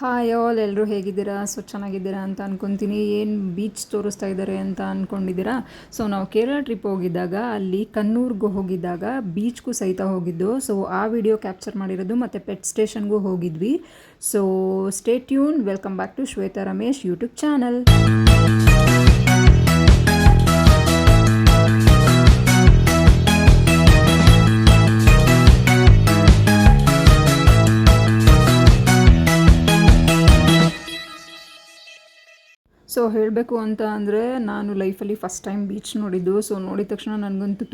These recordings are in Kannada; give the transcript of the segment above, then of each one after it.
ಹಾಯ್ ಆಲ್, ಎಲ್ಲರೂ ಹೇಗಿದ್ದೀರಾ? ಸೊ ಚೆನ್ನಾಗಿದ್ದೀರಾ ಅಂತ ಅಂದ್ಕೊತೀನಿ. ಏನು ಬೀಚ್ ತೋರಿಸ್ತಾ ಇದ್ದಾರೆ ಅಂತ ಅಂದ್ಕೊಂಡಿದ್ದೀರಾ? ಸೊ ನಾವು ಕೇರಳ ಟ್ರಿಪ್ ಹೋಗಿದ್ದಾಗ ಅಲ್ಲಿ ಕನ್ನೂರ್ಗೂ ಹೋಗಿದ್ದಾಗ ಬೀಚ್ಗೂ ಸಹಿತ ಹೋಗಿದ್ದು. ಸೊ ಆ ವಿಡಿಯೋ ಕ್ಯಾಪ್ಚರ್ ಮಾಡಿರೋದು ಮತ್ತು ಪೆಟ್ ಸ್ಟೇಷನ್ಗೂ ಹೋಗಿದ್ವಿ. So stay tune. Welcome back to Shweta Ramesh YouTube channel. So ಹೇಳಬೇಕು ಅಂತ ಅಂದರೆ ನಾನು ಲೈಫಲ್ಲಿ ಫಸ್ಟ್ ಟೈಮ್ ಬೀಚ್ ನೋಡಿದ್ದು. ಸೊ ನೋಡಿದ ತಕ್ಷಣ ನನಗಂತೂ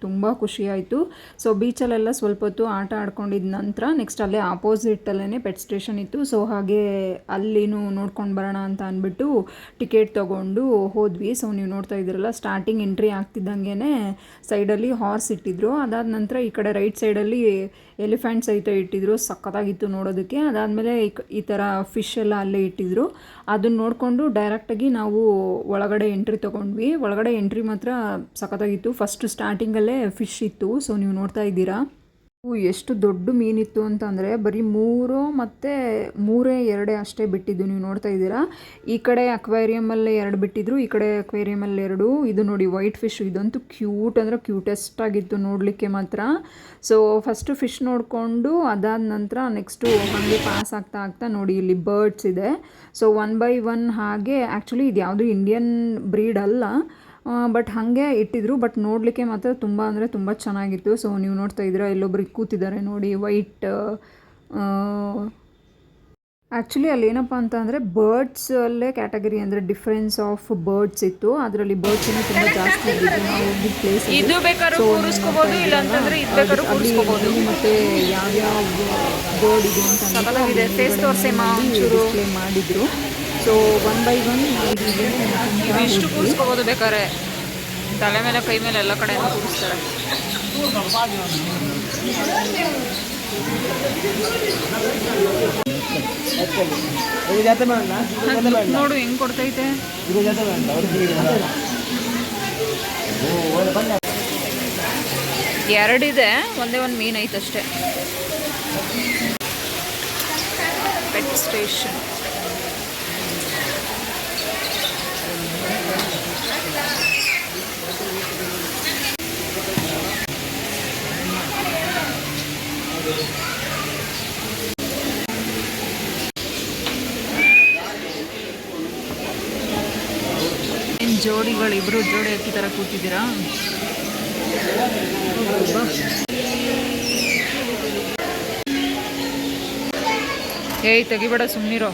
ತುಂಬ ಖುಷಿಯಾಯಿತು. ಸೊ ಬೀಚಲ್ಲೆಲ್ಲ ಸ್ವಲ್ಪ ಹೊತ್ತು ಆಟ ಆಡ್ಕೊಂಡಿದ್ದ ನಂತರ ನೆಕ್ಸ್ಟ್ ಅಲ್ಲೇ ಆಪೋಸಿಟಲ್ಲೇ ಪೆಟ್ ಸ್ಟೇಷನ್ ಇತ್ತು. ಸೊ ಹಾಗೆ ಅಲ್ಲಿನೂ ನೋಡ್ಕೊಂಡು ಬರೋಣ ಅಂತ ಅಂದ್ಬಿಟ್ಟು ಟಿಕೆಟ್ ತೊಗೊಂಡು ಹೋದ್ವಿ. ಸೊ ನೀವು ನೋಡ್ತಾ ಇದ್ದೀರಲ್ಲ, ಸ್ಟಾರ್ಟಿಂಗ್ ಎಂಟ್ರಿ ಆಗ್ತಿದ್ದಂಗೆ ಸೈಡಲ್ಲಿ ಹಾರ್ಸ್ ಇಟ್ಟಿದ್ರು. ಅದಾದ ನಂತರ ಈ ಕಡೆ ರೈಟ್ ಸೈಡಲ್ಲಿ ಎಲಿಫೆಂಟ್ ಸಹಿತ ಇಟ್ಟಿದ್ರು. ಸಖತ್ತಾಗಿತ್ತು ನೋಡೋದಕ್ಕೆ. ಅದಾದಮೇಲೆ ಈ ಥರ ಫಿಶ್ ಎಲ್ಲ ಅಲ್ಲೇ ಇಟ್ಟಿದ್ರು. ಅದನ್ನ ನೋಡಿಕೊಂಡು ಡೈರೆಕ್ಟಾಗಿ ನಾವು ಒಳಗಡೆ ಎಂಟ್ರಿ ತೊಗೊಂಡ್ವಿ. ಒಳಗಡೆ ಎಂಟ್ರಿ ಮಾತ್ರ ಸಖತ್ತಾಗಿತ್ತು. ಫಸ್ಟ್ ಸ್ಟಾರ್ಟಿಂಗಲ್ಲೇ ಫಿಶ್ ಇತ್ತು. ಸೊ ನೀವು ನೋಡ್ತಾ ಇದ್ದೀರಾ ಎಷ್ಟು ದೊಡ್ಡ ಮೀನಿತ್ತು ಅಂತ ಅಂದರೆ ಬರೀ 3 ಮತ್ತು 2 ಅಷ್ಟೇ ಬಿಟ್ಟಿದ್ದು. ನೀವು ನೋಡ್ತಾ ಇದ್ದೀರಾ, ಈ ಕಡೆ ಅಕ್ವೇರಿಯಮಲ್ಲಿ 2 ಬಿಟ್ಟಿದ್ರು, ಈ ಕಡೆ ಅಕ್ವೇರಿಯಮಲ್ಲಿ 2. ಇದು ನೋಡಿ ವೈಟ್ ಫಿಶ್, ಇದಂತೂ ಕ್ಯೂಟ್ ಅಂದರೆ ಕ್ಯೂಟೆಸ್ಟ್ ಆಗಿತ್ತು ನೋಡಲಿಕ್ಕೆ ಮಾತ್ರ. ಸೊ ಫಸ್ಟು ಫಿಶ್ ನೋಡಿಕೊಂಡು ಅದಾದ ನಂತರ ನೆಕ್ಸ್ಟು ಹಾಗೆ ಪಾಸ್ ಆಗ್ತಾ ನೋಡಿ ಇಲ್ಲಿ ಬರ್ಡ್ಸ್ ಇದೆ. ಸೊ 1 by 1 ಹಾಗೆ. ಆ್ಯಕ್ಚುಲಿ ಇದು ಯಾವುದು ಇಂಡಿಯನ್ ಬ್ರೀಡ್ ಅಲ್ಲ, ಬಟ್ ಹಾಗೆ ಇಟ್ಟಿದ್ರು. ಬಟ್ ನೋಡಲಿಕ್ಕೆ ಮಾತ್ರ ತುಂಬ ಚೆನ್ನಾಗಿತ್ತು. ಸೊ ನೀವು ನೋಡ್ತಾ ಇದ್ದೀರಾ, ಇಲ್ಲೊಬ್ರಿಗೆ ಕೂತಿದ್ದಾರೆ ನೋಡಿ, ವೈಟ್. ಆ್ಯಕ್ಚುಲಿ ಅಲ್ಲಿ ಏನಪ್ಪ ಅಂತ ಅಂದರೆ ಬರ್ಡ್ಸಲ್ಲೇ ಕ್ಯಾಟಗರಿ ಅಂದರೆ ಡಿಫ್ರೆನ್ಸ್ ಆಫ್ ಬರ್ಡ್ಸ್ ಇತ್ತು. ಅದರಲ್ಲಿ ಬರ್ಡ್ಸ್ ತುಂಬ ಜಾಸ್ತಿ ಇದ್ದಿದ್ದು. ನಾವು ಹೋಗಿದ್ದ ಪ್ಲೇಸ್ ಮತ್ತು ಯಾವ್ಯಾವ ಬರ್ಡ್ ಇದೆ ಅಂತ ಡಿಸ್ಪ್ಲೇ ಮಾಡಿದ್ರು. ಸೊ 1 by 1 ಇಷ್ಟು ಕೂರಿಸ್ಕೋಬೋದು ಬೇಕಾದ್ರೆ. ತಲೆ ಮೇಲೆ ಕೈ ಮೇಲೆ ಎಲ್ಲ ಕಡೆ ಕೂರಿಸ್ತಾರೆ. ನೋಡು ಹೆಂಗ್ ಕೊಡ್ತೈತೆ. ಎರಡಿದೆ, ಒಂದೇ ಒಂದು ಮೀನು ಐತಷ್ಟೇ. Pet station. ಇಬ್ರು ಜೋಡಿ ಅಕ್ಕಿ ಥರ ಕೂತಿದ್ದೀರಾ? ಏಯ್ ತೆಗಿಬೇಡ, ಸುಮ್ಮನಿರೋ.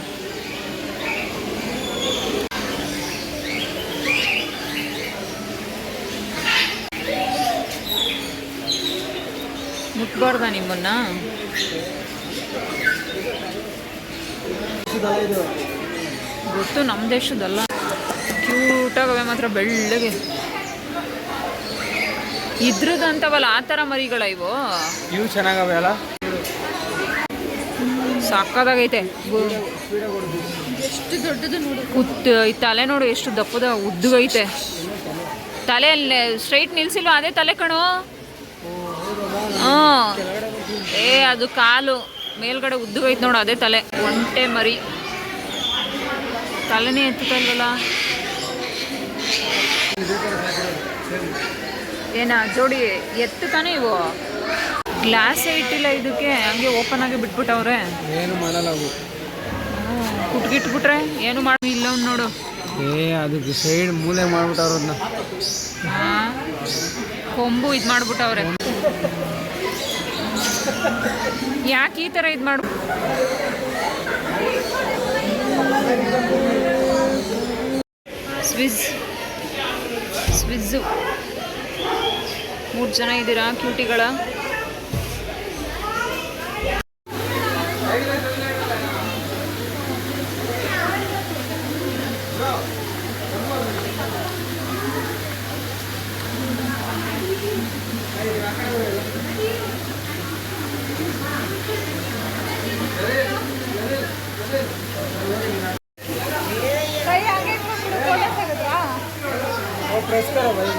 ಮುಟ್ಬಾರ್ದ ನಿಮ್ಮನ್ನ? ಗೊತ್ತು, ನಮ್ಮ ದೇಶದಲ್ಲ. ಕ್ಯೂಟಾಗವೆ ಮಾತ್ರ, ಬೆಳ್ಳಗೆ ಇದ್ರದಂತವಲ್ಲ ಆ ಥರ ಮರಿಗಳ ಇವು ಚೆನ್ನಾಗವೆ ಅಲ್ಲ. ಸಾಕಾಗೈತೆ. ಎಷ್ಟು ದೊಡ್ಡದು ನೋಡು. ಈ ತಲೆ ನೋಡು ಎಷ್ಟು ದಪ್ಪದ ಉದ್ದಗೈತೆ. ತಲೆ ಸ್ಟ್ರೈಟ್ ನಿಲ್ಸಿಲ್ವ? ಅದೇ ತಲೆ ಕಣೋ. ಅದು ಕಾಲು ಮೇಲ್ಗಡೆ ಉದ್ದಗೈತೆ ನೋಡು, ಅದೇ ತಲೆ. ಒಂಟೆ ಮರಿ ತಲೆನೇ ಎತ್ತುತ್ತಲ್ವಲ್ಲ. ಏನ ಜೋಡಿ ಎತ್ತು ತಾನೇ ಇವು. ಗ್ಲಾಸೇ ಇಟ್ಟಿಲ್ಲ ಇದಕ್ಕೆ, ಹಂಗೆ ಓಪನ್ ಆಗಿ ಬಿಟ್ಬಿಟ್ಟವ್ರೆ. ಏನು ಮಾಡಲ್ಲ, ಕುಟ್ಗಿಟ್ಬಿಟ್ರೆ ಏನು ಮಾಡಿ ಇಲ್ಲ ನೋಡು. ಅದಕ್ಕೆ ಸೈಡ್ ಮೂಲೆ ಮಾಡ್ಬಿಟ್ಟವ್ರ. ಅದನ್ನ ಕೊಂಬು ಇದು ಮಾಡ್ಬಿಟ್ಟವ್ರೆ. ಯಾಕೆ ಈ ಥರ ಇದು ಮಾಡು? ಸ್ವಿಜ್ಜು 3 ಜನ ಇದ್ದೀರಾ ಕ್ಯೂಟಿಗಳ. प्रेस करो भाई.